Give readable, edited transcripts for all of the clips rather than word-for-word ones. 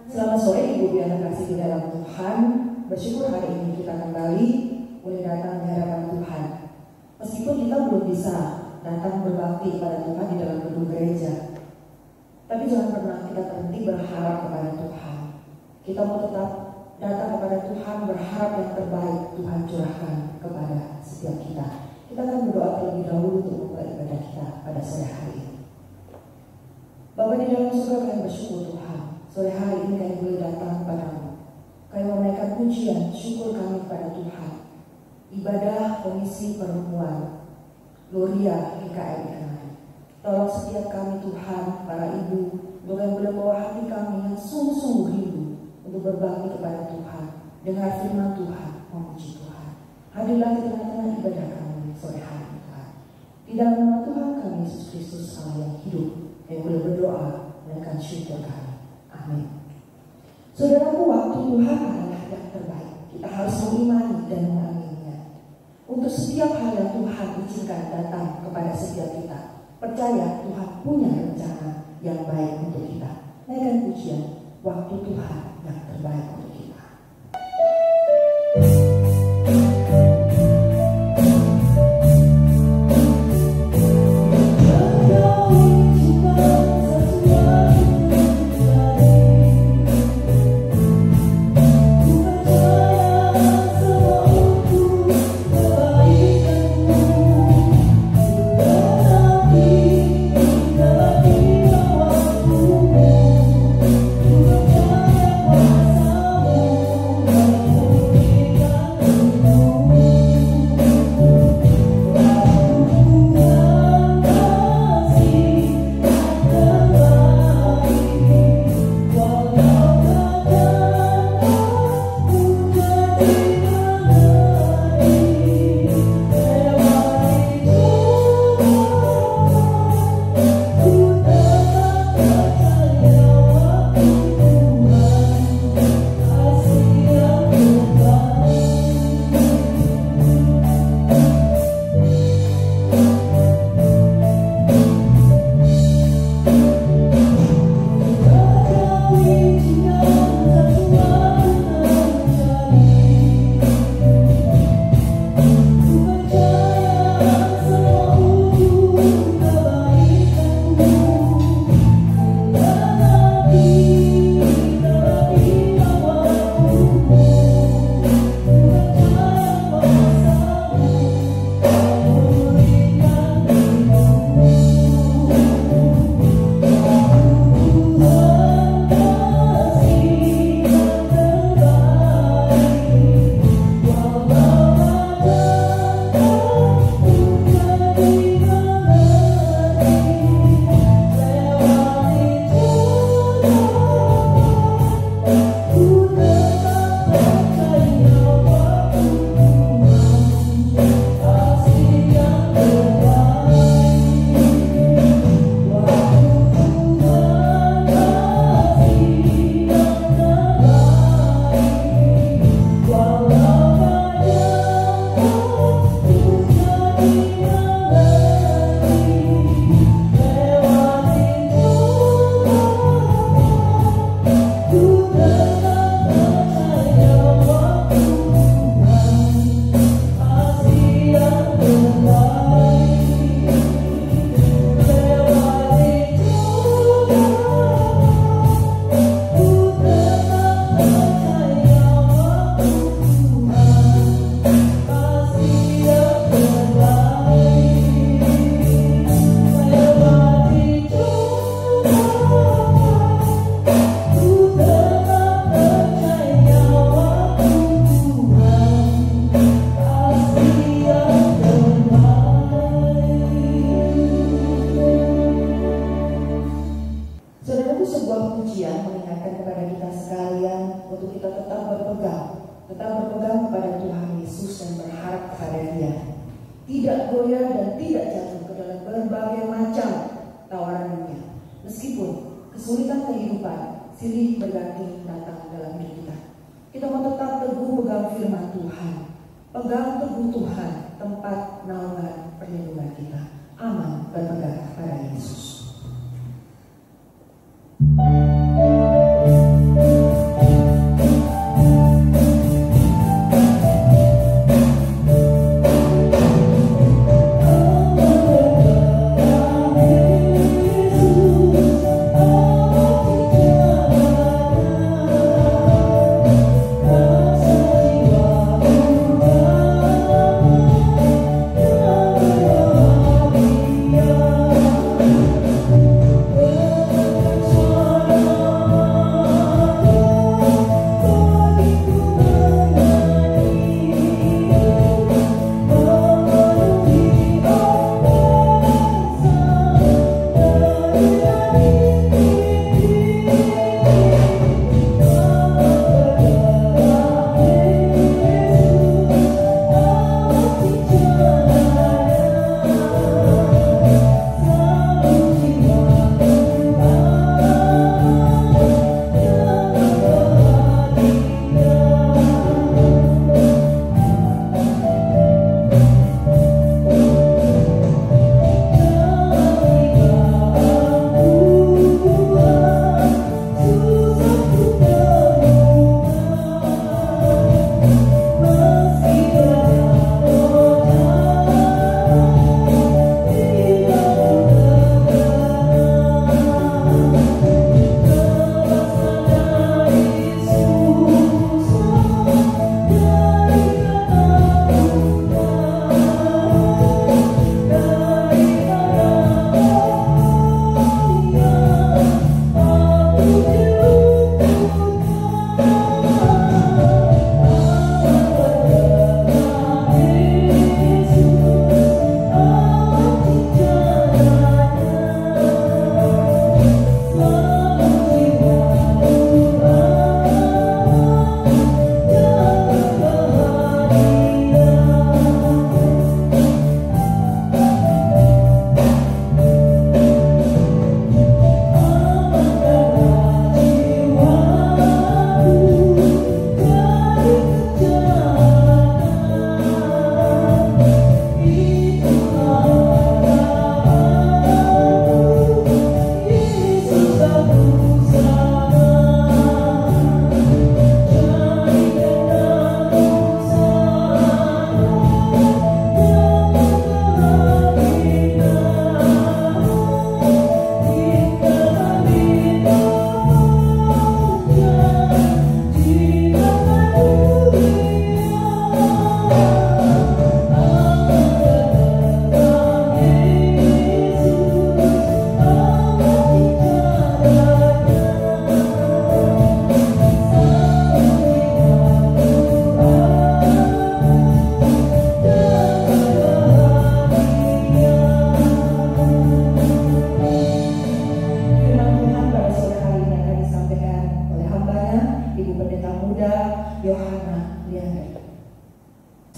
Selamat sore Ibu yang terkasih di dalam Tuhan. Bersyukur hari ini kita kembali boleh datang di hadapan Tuhan. Meskipun kita belum bisa datang berbakti kepada Tuhan di dalam gedung gereja, tapi jangan pernah kita berhenti berharap kepada Tuhan. Kita mau tetap datang kepada Tuhan, berharap yang terbaik Tuhan curahkan kepada setiap kita. Kita akan berdoa terlebih dahulu untuk memulai ibadah kita pada sore hari ini. Bapa di dalam surga, kami bersyukur Tuhan. Sore hari ini kami boleh datang kepadamu. Kami menaikkan pujian, syukur kami kepada Tuhan. Ibadah Komisi Perempuan Gloria GKI. Tolong setiap kami Tuhan, para ibu, untuk yang boleh bawa hati kami yang sungguh-sungguh rindu untuk berbakti kepada Tuhan. Dengar firman Tuhan, memuji Tuhan. Hadirlah di tengah-tengah ibadah kami sore hari Tuhan. Di dalam nama Tuhan kami Yesus Kristus Allah yang hidup, yang boleh berdoa menaikkan syukur kami. Amin. Saudaraku, waktu Tuhan adalah yang terbaik. Kita harus mengimani dan mengamininya. Untuk setiap hal yang Tuhan izinkan datang kepada setiap kita, percaya Tuhan punya rencana yang baik untuk kita. Naikkan pujian, waktu Tuhan yang terbaik untuk kita. Pegang teguh Tuhan, tempat naungan perlindungan kita. Aman berpegang pada Yesus.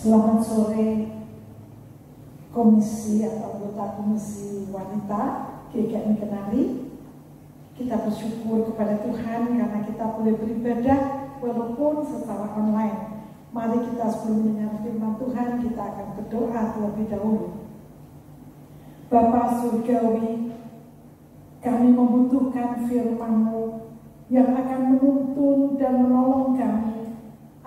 Selamat sore komisi atau anggota komisi wanita GKI Kenari. Kita bersyukur kepada Tuhan karena kita boleh beribadah walaupun secara online. Mari kita sebelum mendengar firman Tuhan, kita akan berdoa terlebih dahulu. Bapa Surgawi, kami membutuhkan firman-Mu yang akan menuntun dan menolong kami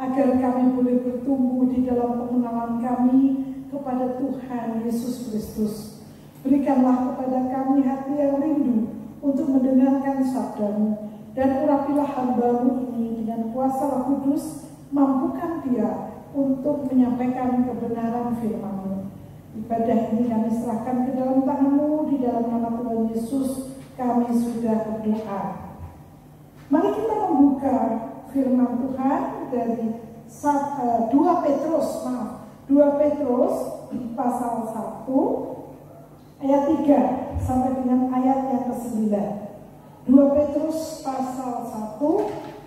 agar kami boleh bertumbuh di dalam pengenalan kami kepada Tuhan Yesus Kristus. Berikanlah kepada kami hati yang rindu untuk mendengarkan sabda-Mu, dan urapilah hamba-Mu ini dengan kuasa Roh Kudus, mampukan dia untuk menyampaikan kebenaran firman-Mu. Ibadah ini kami serahkan ke dalam tangan-Mu, di dalam nama Tuhan Yesus kami sudah berdoa. Mari kita membuka firman Tuhan dari 2 Petrus pasal 1 ayat 3 sampai dengan ayat yang ke-9. 2 Petrus pasal 1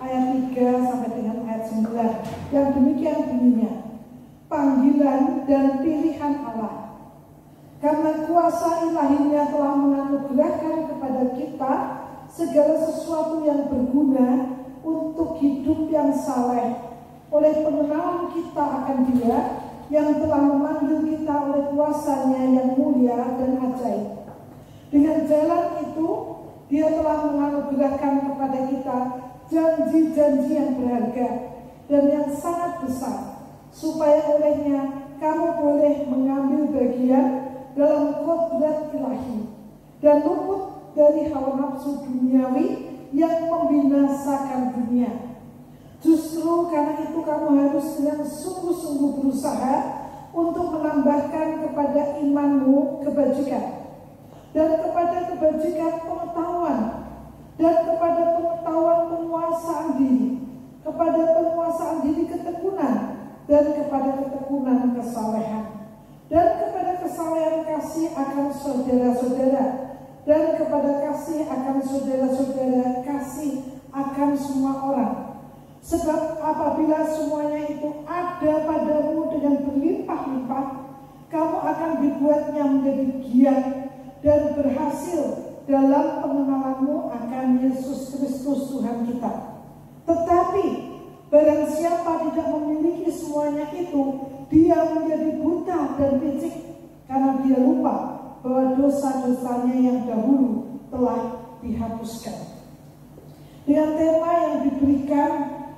ayat 3 sampai dengan ayat 9 yang demikian bunyinya. Panggilan dan pilihan Allah. Karena kuasa ilahinya telah menganugerahkan kepada kita segala sesuatu yang berguna untuk hidup yang saleh oleh pengenalan kita akan Dia yang telah memanggil kita oleh kuasa-Nya yang mulia dan ajaib. Dengan jalan itu Dia telah menganugerahkan kepada kita janji-janji yang berharga dan yang sangat besar, supaya olehnya kamu boleh mengambil bagian dalam kodrat ilahi dan luput dari hawa nafsu duniawi yang membinasakan dunia. Justru karena itu kamu harus dengan sungguh-sungguh berusaha untuk menambahkan kepada imanmu kebajikan, dan kepada kebajikan pengetahuan, dan kepada pengetahuan penguasaan diri, kepada penguasaan diri ketekunan, dan kepada ketekunan kesalehan, dan kepada kesalehan kasih akan saudara-saudara, dan kepada kasih akan saudara-saudara kasih akan semua orang. Sebab apabila semuanya itu ada padamu dengan berlimpah-limpah, kamu akan dibuatnya menjadi giat dan berhasil dalam pengenalanmu akan Yesus Kristus Tuhan kita. Tetapi barang siapa tidak memiliki semuanya itu, dia menjadi buta dan picik karena dia lupa bahwa dosa-dosanya yang dahulu telah dihapuskan. Dengan tema yang diberikan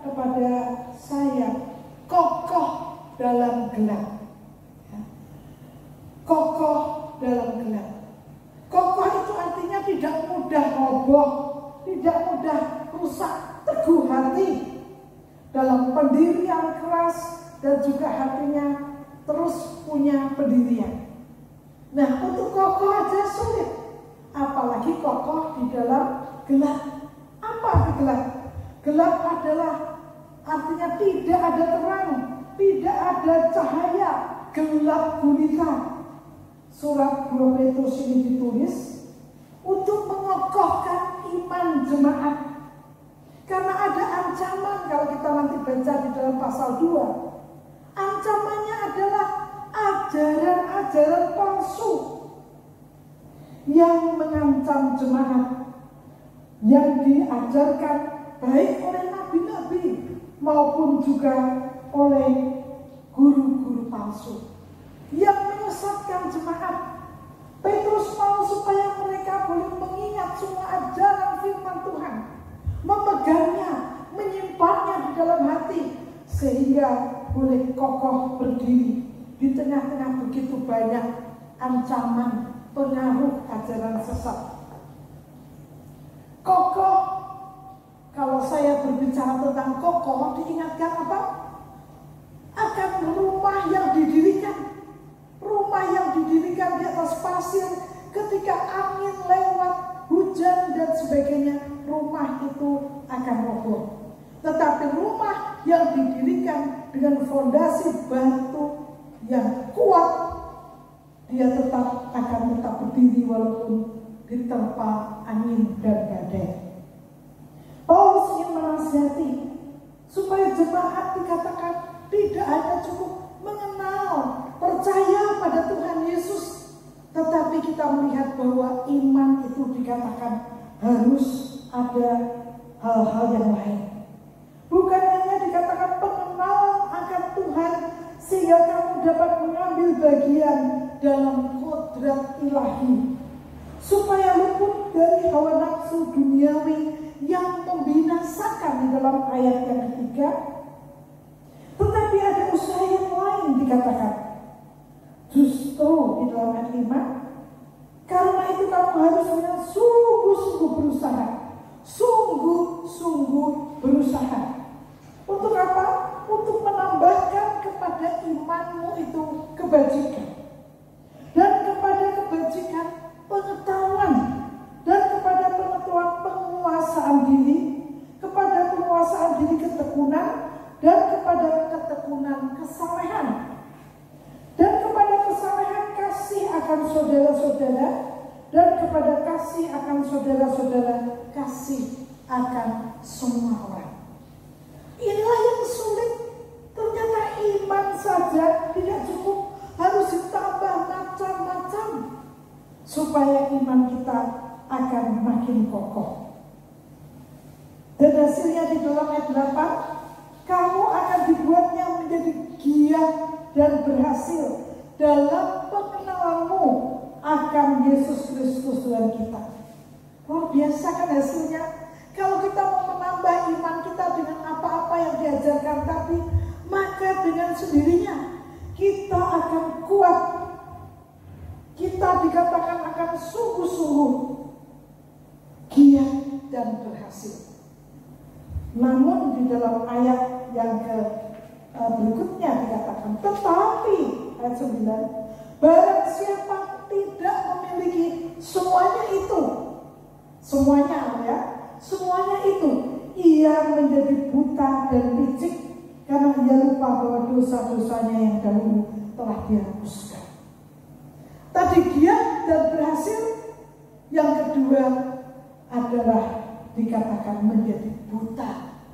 kepada saya, kokoh dalam gelap. Kokoh dalam gelap. Kokoh itu artinya tidak mudah roboh, tidak mudah rusak, teguh hati dalam pendirian keras, dan juga hatinya terus punya pendirian. Nah, untuk kokoh aja sulit, apalagi kokoh di dalam gelap. Apa itu gelap? Gelap adalah artinya tidak ada terang, tidak ada cahaya, gelap gulita. Surat 2 Petrus ini ditulis untuk mengokohkan iman jemaat. Karena ada ancaman kalau kita nanti baca di dalam pasal 2. Ancamannya adalah ajaran-ajaran palsu yang mengancam jemaat, yang diajarkan baik oleh nabi-nabi maupun juga oleh guru-guru palsu yang menyesatkan jemaat. Petrus mau supaya mereka boleh mengingat semua ajaran firman Tuhan, memegangnya, menyimpannya di dalam hati, sehingga boleh kokoh berdiri di tengah-tengah begitu banyak ancaman pengaruh ajaran sesat. Kokoh, kalau saya berbicara tentang kokoh, diingatkan apa? Akan rumah yang didirikan. Rumah yang didirikan di atas pasir, ketika angin lewat, hujan dan sebagainya, rumah itu akan roboh. Tetapi rumah yang didirikan dengan fondasi batu yang kuat, dia akan tetap berdiri walaupun diterpa angin dan badai. Paulus ingin menasihati supaya jemaat dikatakan tidak hanya cukup mengenal, percaya pada Tuhan Yesus. Tetapi kita melihat bahwa iman itu dikatakan harus ada hal-hal yang lain. Bukan hanya dikatakan pengenalan akan Tuhan sehingga kamu dapat mengambil bagian dalam kodrat ilahi, supaya luput dari hawa nafsu duniawi yang membinasakan di dalam ayat yang ketiga. Tetapi ada usaha yang lain dikatakan. Justru di dalam ayat 5, karena itu kamu harus dengan sungguh-sungguh berusaha. Sungguh-sungguh berusaha. Untuk apa? Untuk menambahkan kepada imanmu itu kebajikan. Dan kepada kebajikan pengetahuan. Dan kepada pengetahuan penguasaan diri. Kepada penguasaan diri ketekunan. Dan kepada ketekunan kesalehan. Dan kepada kesalehan kasih akan saudara-saudara. Dan kepada kasih akan saudara-saudara, kasih akan semua orang. Inilah yang sulit. Ternyata iman saja tidak cukup, harus ditambah macam-macam supaya iman kita akan makin kokoh. Dan hasilnya di dalam ayat 8, kamu akan dibuatnya menjadi giat dan berhasil dalam pengenalanmu akan Yesus Kristus Tuhan kita. Luar biasa kan hasilnya? Kalau kita mau menambah iman kita dengan apa-apa yang diajarkan tadi, maka dengan sendirinya kita akan kuat. Kita dikatakan akan sungguh-sungguh giat dan berhasil. Namun di dalam ayat yang berikutnya dikatakan, tetapi ayat 9, barang siapa tidak memiliki semuanya itu, semuanya ya, semuanya itu, ia menjadi buta dan licik karena ia lupa bahwa dosa-dosanya yang dahulu telah dihapuskan. Tadi giat dan berhasil. Yang kedua adalah dikatakan menjadi buta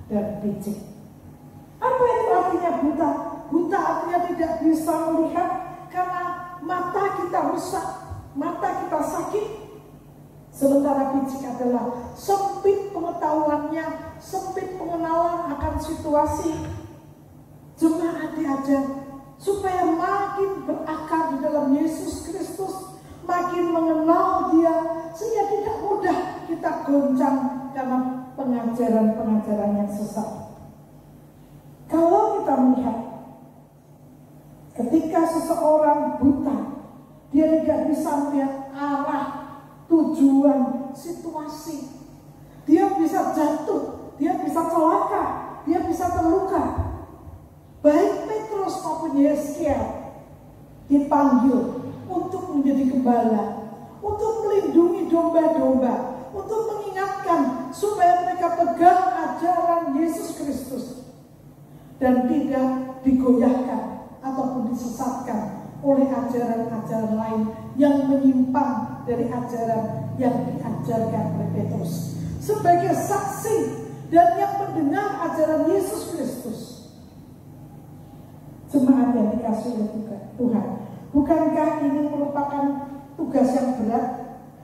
dan licik. Apa itu artinya buta? Buta artinya tidak bisa melihat karena mata kita rusak, mata kita sakit. Sementara licik adalah sempit pengetahuannya, sempit pengenalan akan situasi. Jemaat diajar supaya makin berakar di dalam Yesus Kristus, makin mengenal Dia, sehingga tidak mudah kita goncang karena pengajaran-pengajaran yang sesat. Kalau kita melihat ketika seseorang buta, dia tidak bisa melihat arah, tujuan, situasi. Dia bisa jatuh, dia bisa celaka, dia bisa terluka. Baik Petrus maupun Yeskiel dipanggil untuk menjadi gembala, untuk melindungi domba-domba, untuk mengingatkan supaya mereka pegang ajaran Yesus Kristus dan tidak digoyahkan ataupun disesatkan oleh ajaran-ajaran lain yang menyimpang dari ajaran yang diajarkan oleh Petrus. Sebagai saksi dan yang mendengar ajaran Yesus Kristus, jemaat yang dikasihi oleh Tuhan, bukankah ini merupakan tugas yang berat?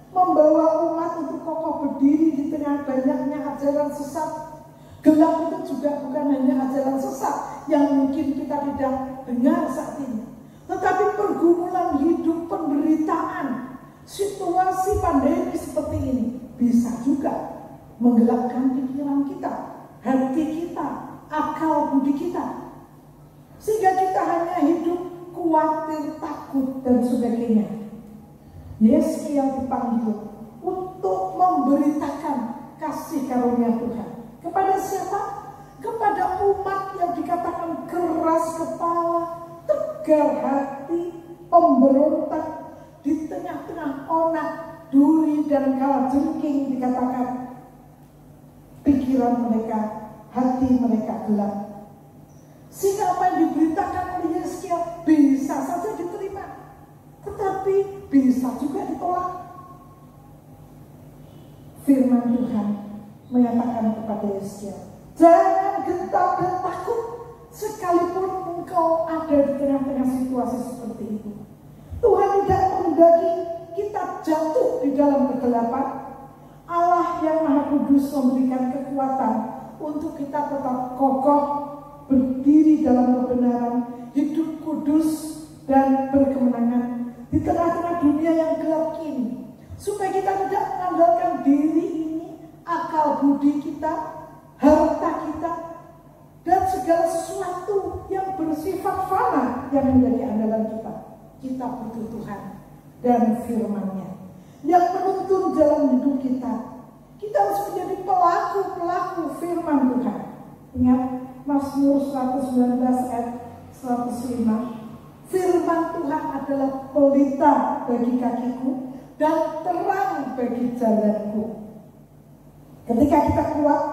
Membawa umat untuk kokoh berdiri di tengah banyaknya ajaran sesat. Gelap itu juga bukan hanya ajaran sesat yang mungkin kita tidak dengar saat ini, tetapi pergumulan hidup, penderitaan, situasi pandemi seperti ini bisa juga menggelapkan pikiran kita, hati kita, akal budi kita, sehingga kita hanya hidup khawatir, takut, dan sebagainya. Yeskiel dipanggil untuk memberitakan kasih karunia Tuhan. Kepada siapa? Kepada umat yang dikatakan keras kepala, tegar hati, pemberontak, di tengah-tengah onak, duri, dan kalajengking. Dikatakan pikiran mereka, hati mereka gelap. Sehingga apa yang diberitakan oleh Yeskiel bisa saja diterima, tetapi bisa juga ditolak. Firman Tuhan menyatakan kepada Yeskiel, jangan gentar dan takut, sekalipun engkau ada di tengah-tengah situasi seperti itu. Tuhan tidak menghendaki kita jatuh di dalam kegelapan. Allah yang Maha Kudus memberikan kekuatan untuk kita tetap kokoh, berdiri dalam kebenaran, hidup kudus dan berkemenangan di tengah-tengah dunia yang gelap ini. Supaya kita tidak mengandalkan diri ini, akal budi kita, harta kita, dan segala sesuatu yang bersifat fana yang menjadi andalan kita. Kita butuh Tuhan dan firman-Nya yang menuntun jalan hidup kita. Kita harus menjadi pelaku-pelaku firman Tuhan. Ingat Mazmur 119 ayat 105. Firman Tuhan adalah pelita bagi kakiku dan terang bagi jalanku. Ketika kita kuat,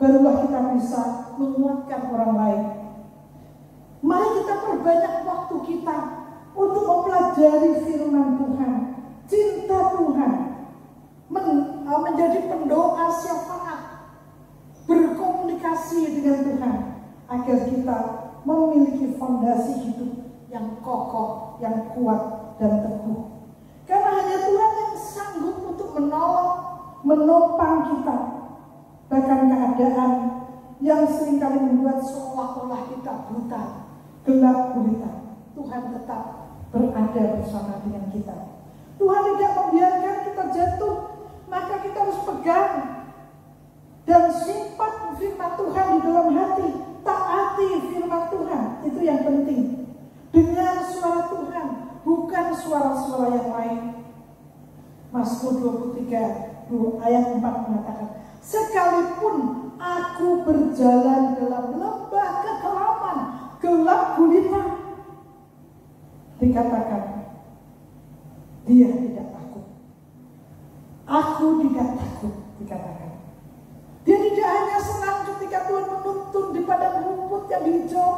barulah kita bisa menguatkan orang lain. Mari kita perbanyak waktu kita untuk mempelajari firman Tuhan, cinta Tuhan, menjadi pendoa syafaat, berkomunikasi dengan Tuhan, agar kita memiliki fondasi hidup yang kokoh, yang kuat dan teguh. Karena hanya Tuhan yang sanggup untuk menolong, menopang kita. Bahkan keadaan yang seringkali membuat seolah-olah kita buta, gelap gulita, Tuhan tetap berada bersama dengan kita. Tuhan tidak membiarkan kita jatuh, maka kita harus pegang dan simpan firman Tuhan di dalam hati. Taati firman Tuhan, itu yang penting. Dengar suara Tuhan, bukan suara-suara yang lain. Mazmur 23 ayat 4 mengatakan, sekalipun aku berjalan dalam lembah kekelaman, gelap gulita, dikatakan, dia tidak takut. Aku tidak takut, dikatakan. Dia tidak hanya senang ketika Tuhan menuntun di padang rumput yang hijau,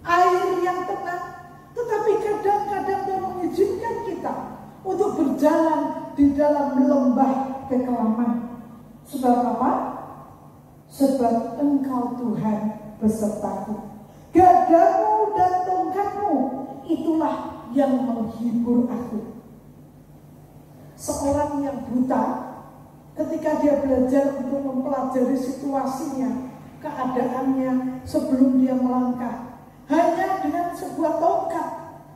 air yang tenang, tetapi kadang-kadang Tuhan mengizinkan kita untuk berjalan di dalam lembah kekelaman. Sebab apa? Sebab Engkau Tuhan besertaku. Gadamu dan tongkatmu, itulah yang menghibur aku. Seorang yang buta, ketika dia belajar untuk mempelajari situasinya, keadaannya sebelum dia melangkah, hanya dengan sebuah tongkat,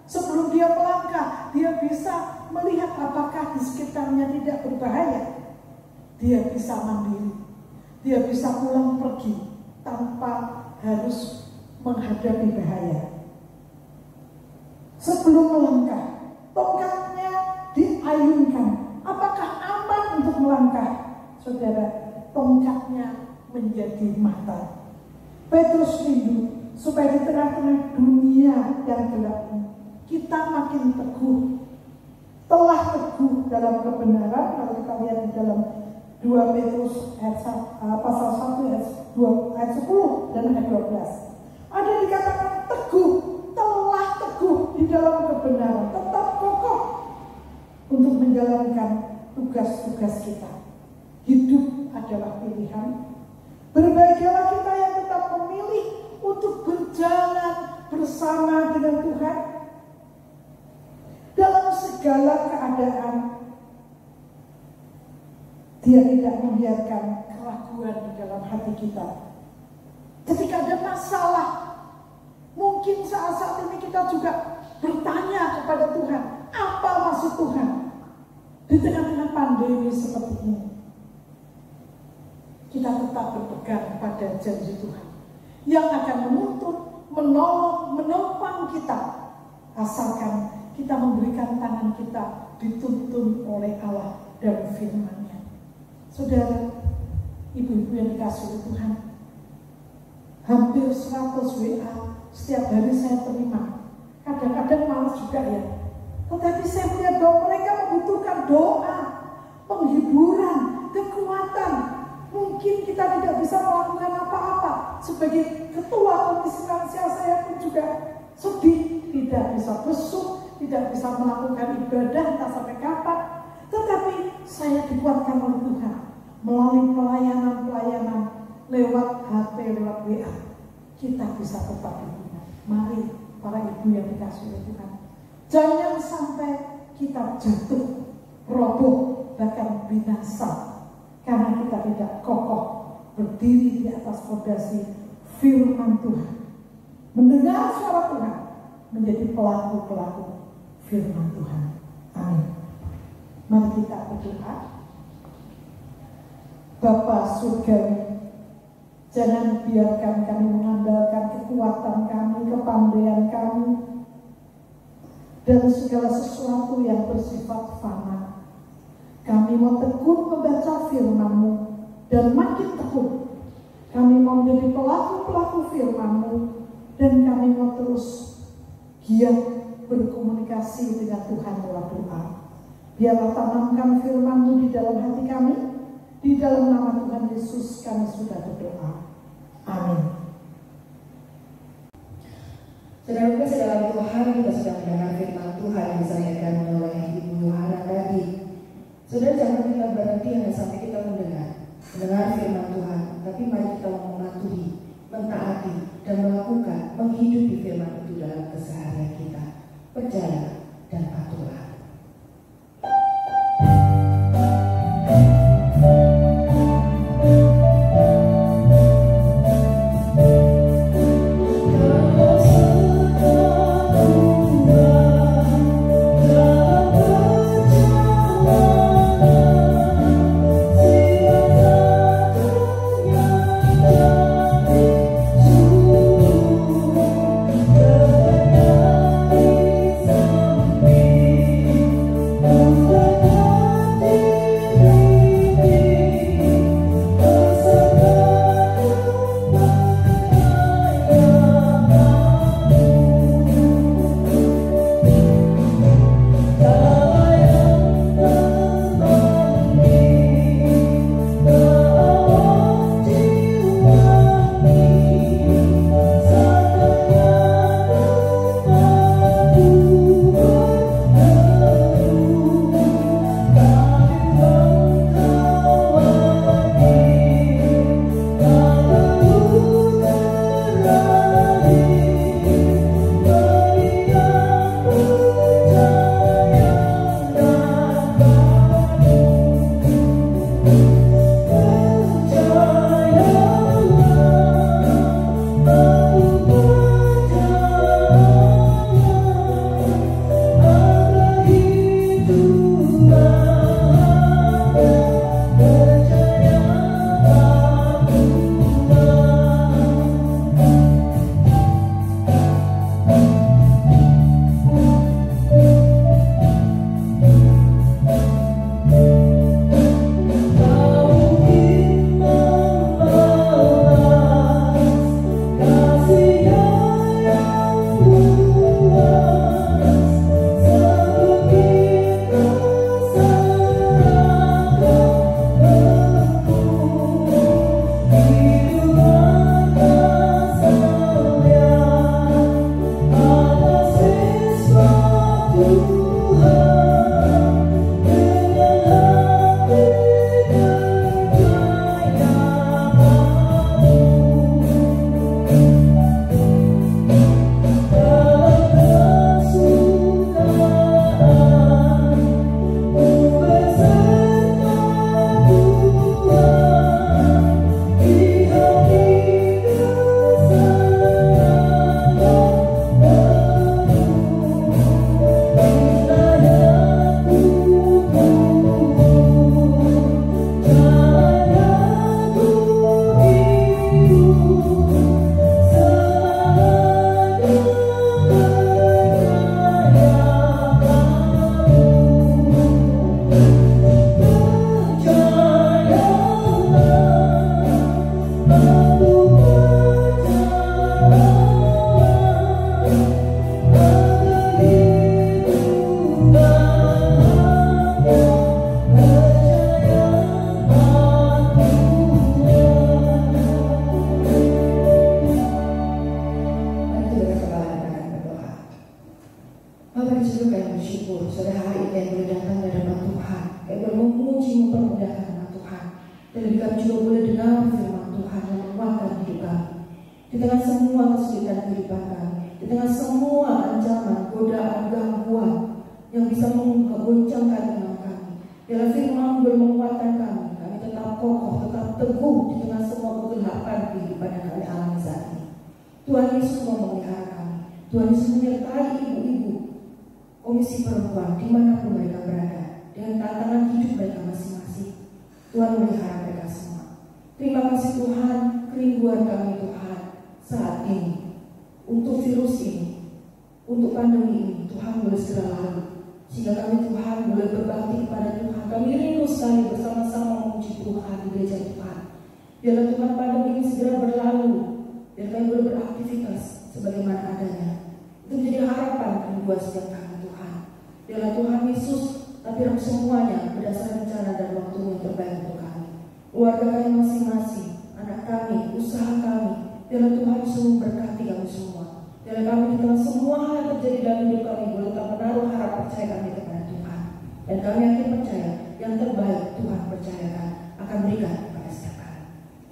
sebelum dia melangkah, dia bisa melihat apakah di sekitarnya tidak berbahaya. Dia bisa mandiri, dia bisa pulang pergi tanpa harus menghadapi bahaya. Sebelum melangkah, tongkatnya diayunkan. Apakah aman untuk melangkah? Saudara, tongkatnya menjadi mata. Petrus rindu supaya di tengah-tengah dunia yang gelap ini, kita makin teguh. Telah teguh dalam kebenaran. Kalau kita lihat di dalam 2 Petrus pasal 1 ayat 10 dan ayat 12. Ada dikatakan teguh, telah teguh di dalam kebenaran, tetap kokoh untuk menjalankan tugas-tugas kita. Hidup adalah pilihan. Berbahagialah kita yang tetap memilih untuk berjalan bersama dengan Tuhan dalam segala keadaan. Dia tidak membiarkan keraguan di dalam hati kita. Ketika ada masalah, mungkin saat-saat ini kita juga bertanya kepada Tuhan, apa maksud Tuhan di tengah-tengah pandemi seperti ini? Kita tetap berpegang pada janji Tuhan yang akan menuntun, menolong, menopang kita, asalkan kita memberikan tangan kita dituntun oleh Allah dan firman-Nya. Saudara, ibu-ibu yang dikasihi Tuhan, hampir 100 WA setiap hari saya terima. Kadang-kadang malas juga ya. Tetapi saya melihat bahwa mereka membutuhkan doa, penghiburan, kekuatan. Mungkin kita tidak bisa melakukan apa-apa. Sebagai ketua komisi finansial saya pun juga sedih. Tidak bisa besuk, tidak bisa melakukan ibadah entah sampai kapan. Tetapi saya dikuatkan oleh Tuhan melalui pelayanan-pelayanan lewat HP, lewat WA. kita bisa tetap berguna. Mari para ibu yang dikasihi oleh Tuhan, jangan sampai kita jatuh, roboh, bahkan binasa karena kita tidak kokoh berdiri di atas fondasi firman Tuhan, mendengar suara Tuhan, menjadi pelaku-pelaku firman Tuhan. Amin. Mari kita berdoa. Bapa surgawi, jangan biarkan kami mengandalkan kekuatan kami, kepandaian kami, dan segala sesuatu yang bersifat fana. Kami mau tekun membaca firman-Mu, dan makin tekun kami mau menjadi pelaku-pelaku firman-Mu, dan kami mau terus giat berkomunikasi dengan Tuhan lewat doa. Biarlah tanamkan firman-Mu di dalam hati kami. Di dalam nama Tuhan Yesus kami sudah berdoa. Amin. Saudara kasih dalam Tuhan, kita sudah mendengar firman Tuhan yang disampaikan oleh Ibu Yohana tadi. Saudara, jangan kita berhenti hanya sampai kita mendengar firman Tuhan, tapi mari kita mematuhi, mentaati, dan melakukan, menghidupi firman itu dalam keseharian kita. Percaya dan patuhlah. Di tengah semua kesulitan kehidupan kami, di tengah semua ancaman, godaan, gangguan yang bisa menggoncangkan iman kami, biarlah firman menguatkan kami. Kami tetap kokoh, tetap teguh di tengah semua kegelapan kehidupan yang kami alami saat ini. Tuhan Yesus mau memelihara kami. Tuhan Yesus menyertai ibu-ibu komisi perempuan dimanapun mereka berada dengan tantangan hidup mereka masing-masing. Tuhan memelihara mereka semua. Terima kasih Tuhan, kerinduan kami Tuhan saat ini untuk virus ini, untuk pandemi ini, Tuhan boleh segera lalu, sehingga kami Tuhan boleh berbakti kepada Tuhan. Kami rindu sekali bersama-sama memuji Tuhan di gereja Tuhan. Biarlah Tuhan pandemi ini segera berlalu, biar kami boleh beraktivitas sebagaimana adanya. Itu menjadi harapan kedua setiap kami Tuhan. Biarlah Tuhan Yesus, tapi semuanya berdasarkan rencana dan waktu yang terbaik untuk kami. Keluarga kami masing-masing, anak kami, usaha kami, biarlah Tuhan Yesus memberkati kami semua. Biarlah kami di tengah semua hal yang terjadi dalam hidup kami boleh tetap menaruh harap percaya kami kepada Tuhan. Dan kami yakin percaya yang terbaik Tuhan percayakan akan berikan kepada setiap kami.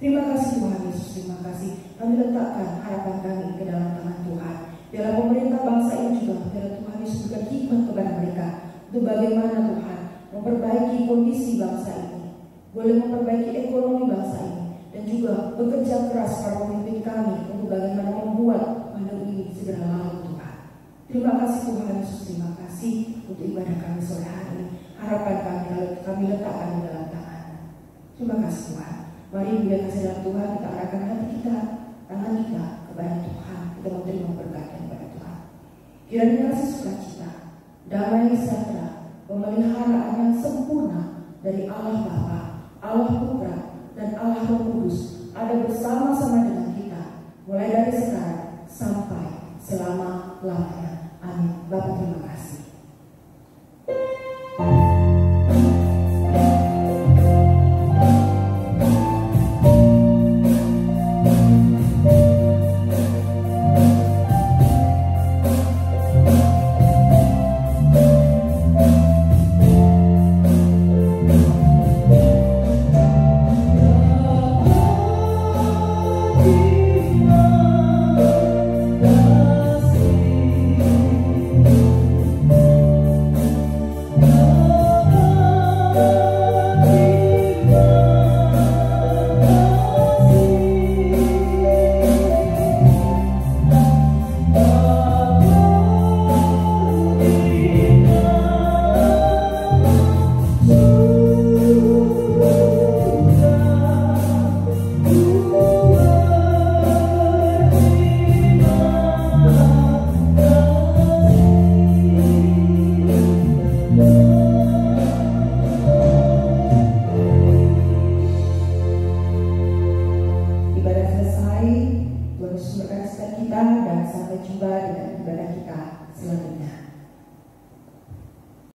Terima kasih Tuhan Yesus, terima kasih. Kami letakkan harapan kami ke dalam tangan Tuhan. Biarlah pemerintah bangsa ini juga, biarlah Tuhan Yesus berikan hikmat kepada mereka untuk bagaimana Tuhan memperbaiki kondisi bangsa ini, boleh memperbaiki ekonomi bangsa ini, dan juga bekerja keras para pemimpin kami untuk bagaimana membuat pandemi ini segera lalu Tuhan. Terima kasih Tuhan Yesus, terima kasih untuk ibadah kami sore hari ini. Harapan kami letakkan di dalam tangan. Terima kasih Tuhan. Mari bila kasih dalam Tuhan kita arahkan hati kita, tangan kita kepada Tuhan. Kita menerima berkat kepada Tuhan. Kiranya kasih sukacita, damai sejahtera, pemeliharaan yang sempurna dari Allah Bapa, Allah Putra, dan Allah Roh Kudus ada bersama-sama dengan kita mulai dari sekarang sampai selama-lamanya. Amin. Bapak terima